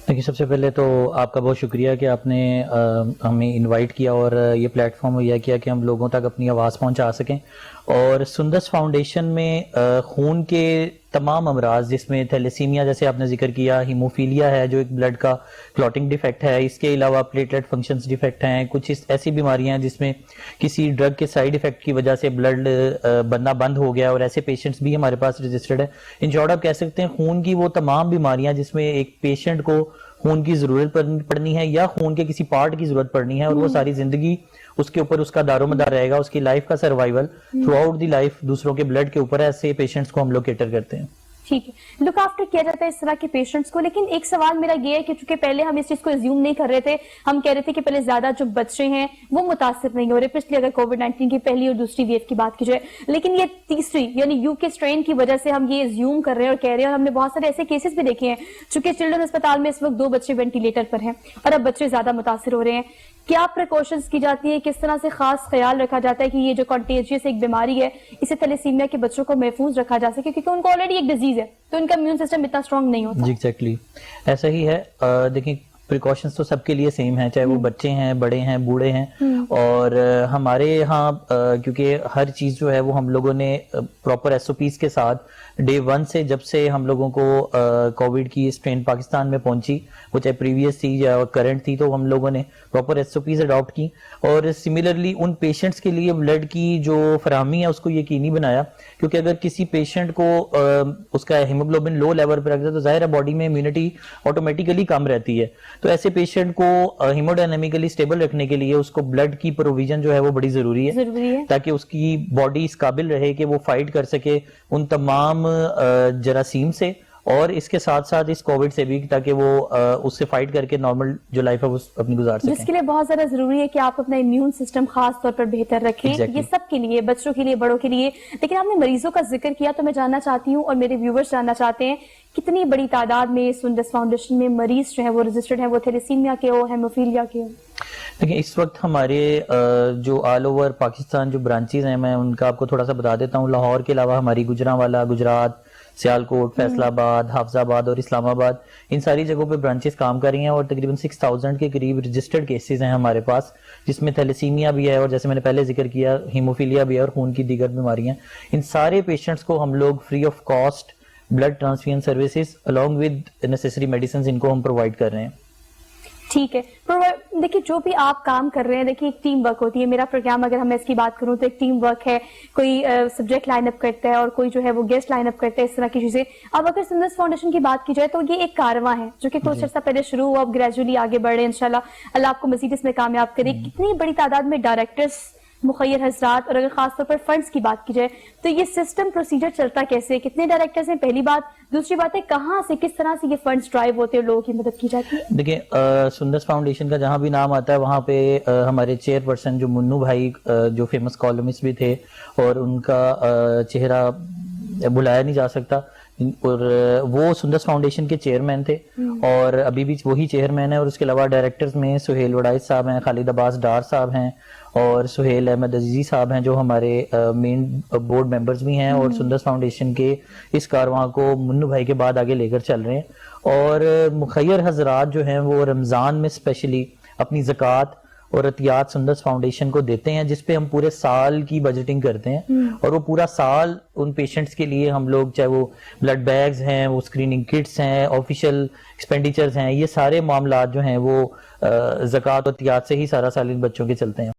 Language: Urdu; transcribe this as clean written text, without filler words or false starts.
دیکھیے، سب سے پہلے تو آپ کا بہت شکریہ کہ آپ نے ہمیں انوائٹ کیا اور یہ پلیٹ فارم مہیا کیا کہ ہم لوگوں تک اپنی آواز پہنچا سکیں. اور سندس فاؤنڈیشن میں خون کے تمام امراض، جس میں تھیلیسیمیا جیسے آپ نے ذکر کیا، ہیموفیلیا ہے جو ایک بلڈ کا کلوٹنگ ڈیفیکٹ ہے، اس کے علاوہ پلیٹلیٹ فنکشنز ڈیفیکٹ ہیں، کچھ ایسی بیماریاں ہیں جس میں کسی ڈرگ کے سائیڈ افیکٹ کی وجہ سے بلڈ بننا بند ہو گیا، اور ایسے پیشنٹس بھی ہمارے پاس رجسٹرڈ ہیں. ان شارٹ آپ کہہ سکتے ہیں خون کی وہ تمام بیماریاں جس میں ایک پیشنٹ کو خون کی ضرورت پڑنی ہے یا خون کے کسی پارٹ کی ضرورت پڑنی ہے، اور وہ ساری زندگی اس کے اوپر اس کا دار و مدار رہے گا، اس کی لائف کا survival through out the life دوسروں کے بلڈ کے اوپر، ایسے پیشنٹس کو ہم لوگ کیٹر کرتے ہیں. ٹھیک ہے، لک آفٹر کیا جاتا ہے اس طرح کے پیشنٹس کو. لیکن ایک سوال میرا یہ ہے کہ چونکہ پہلے ہم اس چیز کو ایزیوم نہیں کر رہے تھے، ہم کہہ رہے تھے کہ پہلے زیادہ جو بچے ہیں وہ متاثر نہیں ہو رہے، پچھلے اگر کووڈ-19 کی پہلی اور دوسری ویو کی بات کی جائے. لیکن یہ تیسری یعنی یو کے اسٹرین کی وجہ سے ہم یہ ایزیوم کر رہے ہیں اور کہہ رہے ہیں، اور ہم نے بہت سارے ایسے کیسز بھی دیکھے ہیں چونکہ چلڈرن اسپتال میں اس وقت 2 بچے وینٹیلیٹر پر ہیں اور اب بچے زیادہ متاثر ہو رہے ہیں. کیا پریکاشنز کی جاتی ہیں، کس طرح سے خاص خیال رکھا جاتا ہے کہ یہ جو کنٹیجیس ایک بیماری ہے اسے تھیلیسیمیا کے بچوں کو محفوظ رکھا جا سکے، کیونکہ ان کو آلریڈی ایک ڈیزیز ہے تو ان کا امیون سسٹم اتنا اسٹرانگ نہیں ہوتا؟ جی ایگزیکٹلی ایسا ہی ہے. دیکھیں، پریکاشنز تو سب کے لیے سیم ہیں، چاہے وہ بچے ہیں، بڑے ہیں، بوڑھے ہیں. اور ہمارے ہاں کیونکہ ہر چیز جو ہے وہ ہم لوگوں نے پراپر ایس او پیز کے ساتھ ڈے 1 سے، جب سے ہم لوگوں کو کووڈ کی اسٹرین پاکستان میں پہنچی، وہ چاہے پریویس تھی یا کرنٹ تھی، تو ہم لوگوں نے proper S O Ps adopt کی. اور سملرلی ان پیشنٹس کے لیے بلڈ کی جو فراہمی ہے اس کو یقینی بنایا، کیونکہ اگر کسی پیشنٹ کو اس کا ہیموگلوبن لو لیول پر رکھتا ہے تو ظاہر ہے باڈی میں امیونٹی آٹومیٹیکلی کم رہتی ہے. تو ایسے پیشنٹ کو ہیموڈائنامکلی اسٹیبل رکھنے کے لیے اس کو بلڈ کی پروویژن جو ہے وہ بڑی ضروری ہے تاکہ اس کی باڈی اس قابل رہے کہ وہ فائٹ کر سکے ان تمام جراثیم سے، اور اس کے ساتھ ساتھ اس کووڈ سے بھی، تاکہ وہ اس سے فائٹ کر کے نارمل جو لائف ہے وہ اپنی گزار سکیں. جس کے لیے بہت زیادہ ضروری ہے کہ آپ اپنا امیون سسٹم خاص طور پر بہتر رکھیں. یہ سب کے لیے، بچوں کے لیے، بڑوں کے لیے. لیکن آپ نے مریضوں کا ذکر کیا تو میں جاننا چاہتی ہوں اور میرے ویورز جاننا چاہتے ہیں کتنی بڑی تعداد میں سندس فاؤنڈیشن میں مریض جو ہیں وہ رجسٹرڈ ہیں، وہ تھیلیسیمیا کے ہو، ہیموفیلیا کے ہو؟ دیکھیں، اس وقت ہمارے جو آل اوور پاکستان جو برانچیز ہیں، میں ان کا آپ کو تھوڑا سا بتا دیتا ہوں. لاہور کے علاوہ ہماری گجرانوالہ، گجرات، سیالکوٹ، فیصل آباد، حافظ آباد اور اسلام آباد، ان ساری جگہوں پہ برانچز کام کر رہی ہیں، اور تقریباً 6000 کے قریب رجسٹرڈ کیسز ہیں ہمارے پاس، جس میں تھیلیسیمیا بھی ہے، اور جیسے میں نے پہلے ذکر کیا ہیموفیلیا بھی ہے، اور خون کی دیگر بیماریاں. ان سارے پیشنٹس کو ہم لوگ free of cost blood transfusion services along with necessary medicines ان کو ہم پرووائڈ کر رہے ہیں. ٹھیک ہے. دیکھیے، جو بھی آپ کام کر رہے ہیں، دیکھیے ایک ٹیم ورک ہوتی ہے. میرا پروگرام اگر ہم اس کی بات کروں تو ایک ٹیم ورک ہے، کوئی سبجیکٹ لائن اپ کرتا ہے اور کوئی جو ہے وہ گیسٹ لائن اپ کرتا ہے، اس طرح کی چیزیں. اب اگر سندس فاؤنڈیشن کی بات کی جائے تو یہ ایک کارواں ہے جو کہ کچھ عرصہ پہلے شروع ہوا، اب گریجولی آگے بڑھ رہے ہیں. انشاءاللہ اللہ آپ کو مزید اس میں کامیاب کرے. کتنی بڑی تعداد میں ڈائریکٹرز، مخیر حضرات، اور اگر خاص طور پر فنڈز کی بات کی جائے تو یہ سسٹم پروسیجر چلتا کیسے ہے؟ کتنے ڈائریکٹرز ہیں؟ پہلی بات. دوسری بات ہے کہاں سے، کس طرح سے یہ فنڈز ڈرائیو ہوتے ہیں اور لوگوں کی مدد کی جاتی ہے؟ دیکھیں، سندس فاؤنڈیشن کا جہاں بھی نام آتا ہے وہاں پہ ہمارے چیئر پرسن جو منو بھائی، جو فیمس کالمسٹ بھی تھے، اور ان کا چہرہ بلایا نہیں جا سکتا، اور وہ سندس فاؤنڈیشن کے چیئرمین تھے اور ابھی بھی وہی چیئرمین ہیں. اور اس کے علاوہ ڈائریکٹرز میں سہیل وڈائچ صاحب ہیں، خالد عباس ڈار صاحب ہیں، اور سہیل احمد عزیزی صاحب ہیں جو ہمارے مین بورڈ ممبرز بھی ہیں، اور سندس فاؤنڈیشن کے اس کارواں کو منو بھائی کے بعد آگے لے کر چل رہے ہیں. اور مخیر حضرات جو ہیں وہ رمضان میں اسپیشلی اپنی زکوٰۃ اور عطیات سندس فاؤنڈیشن کو دیتے ہیں، جس پہ ہم پورے سال کی بجٹنگ کرتے ہیں. اور وہ پورا سال ان پیشنٹس کے لیے ہم لوگ، چاہے وہ بلڈ بیگز ہیں، وہ اسکریننگ کٹس ہیں، آفیشیل ایکسپینڈیچرز ہیں، یہ سارے معاملات جو ہیں وہ زکوٰۃ اور عطیات سے ہی سارا سال ان بچوں کے چلتے ہیں.